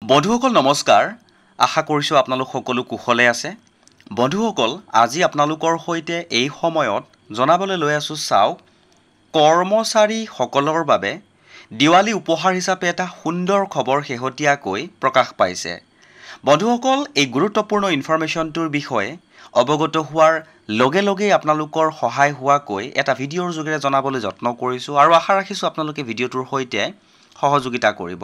বন্ধুসকল নমস্কাৰ আশা কৰিছো আপোনালোক সকলো কুশলে আছে বন্ধুসকল আজি আপোনালোকৰ সৈতে এই সময়ত জনাবলৈ লৈ আছো চাওক কৰ্মচাৰী সকলৰ বাবে দিৱালী উপহাৰ হিচাপে এটা সুন্দৰ খবৰ শেহতীয়াকৈ প্ৰকাশ পাইছে বন্ধুসকল এই গুৰুত্বপূৰ্ণ ইনফৰমেশ্যনটোৰ বিষয়ে অৱগত হোৱাৰ লগে লগে আপোনালোকৰ সহায় হোৱাকৈ এটা ভিডিঅ'ৰ যোগেৰে জনাবলৈ যত্ন কৰিছো আৰু আশা ৰাখিছো আপোনালোকে ভিডিঅ'টোৰ সৈতে সহযোগিতা কৰিব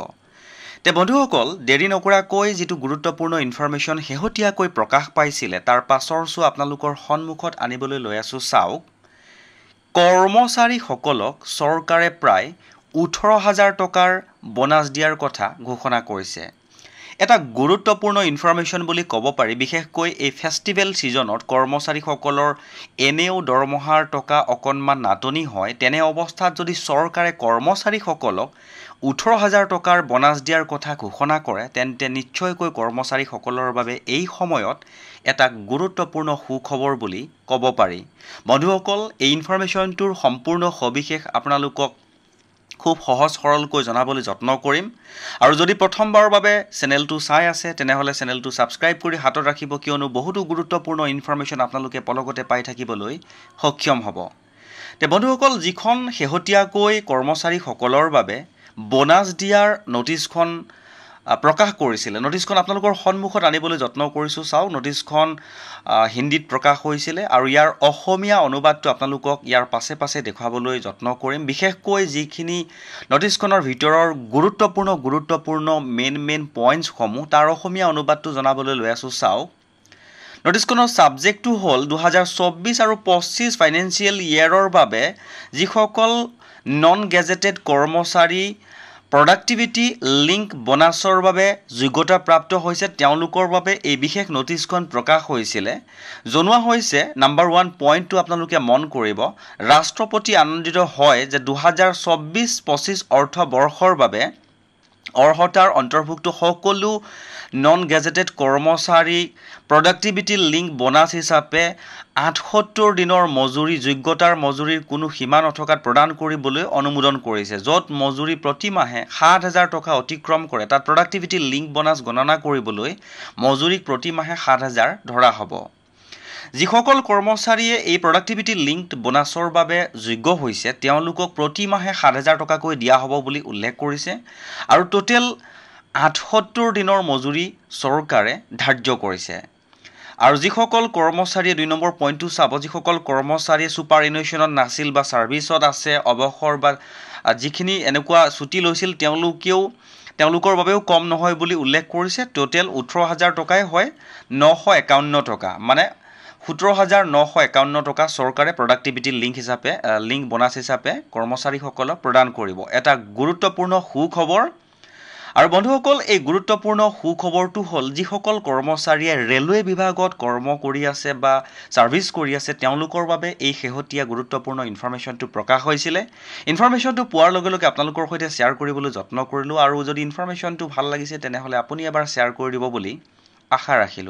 তে বন্ধুসকল দেৰি নকৰাকৈ যেটো গুৰুত্বপূৰ্ণ ইনফৰমেশ্যন শেহতীয়াকৈ প্ৰকাশ পাইছিলে তাৰ পাছৰ আপোনালোকৰ সন্মুখত আনিবলৈ লৈ আছো চাওক কৰ্মচাৰী সকলক চৰকাৰে প্ৰায় 18000 টকাৰ বোনাছ দিয়াৰ কথা ঘোষণা কৰিছে এটা গুৰুত্বপূৰ্ণ ইনফৰমেশ্যন বুলি ক'ব পাৰি বিশেষকৈ এই ফেষ্টিভেল সিজনত কৰ্মচাৰী সকলৰ এনেও দৰমহাৰ টকা অকনমান নাটনি হয় তেনে অৱস্থাত যদি চৰকাৰে কৰ্মচাৰী সকলক 18000 টকাৰ বোনাছ দিয়াৰ কথা ঘোষণা কৰে তেন্তে নিশ্চয়কৈ কৰ্মচাৰী সকলৰ বাবে এই সময়ত এটা গুৰুত্বপূৰ্ণ সুখবৰ বুলি ক'ব পাৰি বন্ধুসকল এই ইনফৰমেশ্যনটোৰ সম্পূৰ্ণ সবিশেষ আপোনালোকক খুব সহজ সৰলকৈ জনাবলৈ যত্ন কৰিম আৰু যদি প্ৰথমবাৰৰ বাবে চেনেলটো চাই আছে তেনেহলে চেনেলটো সাবস্ক্ৰাইব কৰি হাতত ৰাখিব কিয়নো বহুতো গুৰুত্বপূৰ্ণ ইনফৰমেশ্যন আপোনালোকে পলকতে পাই থাকিবলৈ সক্ষম হ'ব তে বন্ধুসকল যিখন শেহতীয়াকৈ কৰ্মচাৰী সকলৰ বাবে বোনাছ দিয়াৰ নোটিছখন প্ৰকাশ কৰিছিল নোটিছখন আপোনালোকৰ সন্মুখত আনিবলৈ যত্ন কৰিছো চাও নোটিছখন হিন্দীত প্ৰকাশ হৈছিল আৰু ইয়াৰ অসমীয়া অনুবাদটো আপোনালোকক ইয়াৰ পাছে পাছে দেখাবলৈ যত্ন কৰিম বিশেষকৈ যিখিনি নোটিছখনৰ ভিতৰৰ গুৰুত্বপূৰ্ণ মেইন পইণ্টছ সমূহ তাৰ অসমীয়া অনুবাদটো জনাবলৈ লৈ আছো চাও নোটিছখনৰ সাবজেক্টটো হ'ল 2024 আৰু 25 ফাইনেন্সিয়েল ইয়াৰৰ বাবে যিসকল নন গেজেটেড কৰ্মচাৰী প্ৰডাক্টিভিটি লিংক বোনাছৰ বাবে যোগ্যতা প্ৰাপ্ত হৈছে তেওঁলোকৰ বাবে এই বিশেষ নোটিছখন প্ৰকাশ হৈছিল জনোৱা হৈছে নাম্বাৰ 1 পইণ্টটো আপোনালোকে মন কৰিব ৰাষ্ট্ৰপতি আনন্দিত হয় যে 2024-25 অৰ্থ বৰ্ষৰ বাবে অৰ্হতাৰ অন্তৰ্ভুক্ত সকলো নন গেজেটেড কৰ্মচাৰী প্ৰডাক্টিভিটি লিংক বোনাছ হিচাপে 78 দিনৰ মজুৰি যোগ্যতাৰ মজুৰিৰ কোনো সীমা নথকাত প্ৰদান কৰিবলৈ অনুমোদন কৰিছে যত মজুৰি প্ৰতি মাহে 7000 টকা অতিক্ৰম কৰে তাত প্ৰডাক্টিভিটি লিংক বোনাছ গণনা কৰিবলৈ মজুৰিক প্ৰতি মাহে 7000 ধৰা হ'ব যিসকল কৰ্মচাৰীয়ে এই প্ৰডাক্টিভিটি লিংকড বোনাছৰ বাবে যোগ্য হৈছে তেওঁলোকক প্ৰতি মাহে 7000 টকাকৈ দিয়া হ'ব বুলি উল্লেখ কৰিছে আৰু টোটেল 78 দিনৰ মজুৰি চৰকাৰে ধাৰ্য কৰিছে আৰু যিসকল কৰ্মচাৰীয়ে 2 নম্বৰ পইণ্টটো চাব যিসকল কৰ্মচাৰীয়ে সুপাৰ এনুৱেশ্যনত নাছিল বা সাৰ্ভিসত আছে অৱসৰ বা যিখিনি এনেকুৱা ছুটি লৈছিল তেওঁলোকৰ বাবেও কম নহয় বুলি উল্লেখ কৰিছে টোটেল 18000 টকাই হয় 951 টকা মানে 17951 টকা চৰকাৰে প্ৰডাক্টিভিটি লিংক বোনাছ হিচাপে কৰ্মচাৰীসকলক প্ৰদান কৰিব এটা গুৰুত্বপূৰ্ণ সুখবৰ আৰু বন্ধুসকল এই গুৰুত্বপূৰ্ণ সুখবৰটো হ'ল যিসকল কৰ্মচাৰীয়ে ৰেলৱে বিভাগত কৰ্ম কৰি আছে বা সাৰ্ভিস কৰি আছে তেওঁলোকৰ বাবে এই শেহতীয়া গুৰুত্বপূৰ্ণ ইনফৰমেশ্যনটো প্ৰকাশ হৈছিল ইনফৰমেশ্যনটো পোৱাৰ লগে লগে আপোনালোকৰ সৈতে শ্বেয়াৰ কৰিবলৈ যত্ন কৰিলো আৰু যদি ইনফৰমেশ্যনটো ভাল লাগিছে তেনেহলে আপুনি এবাৰ শ্বেয়াৰ কৰি দিব বুলি আশা ৰাখিলো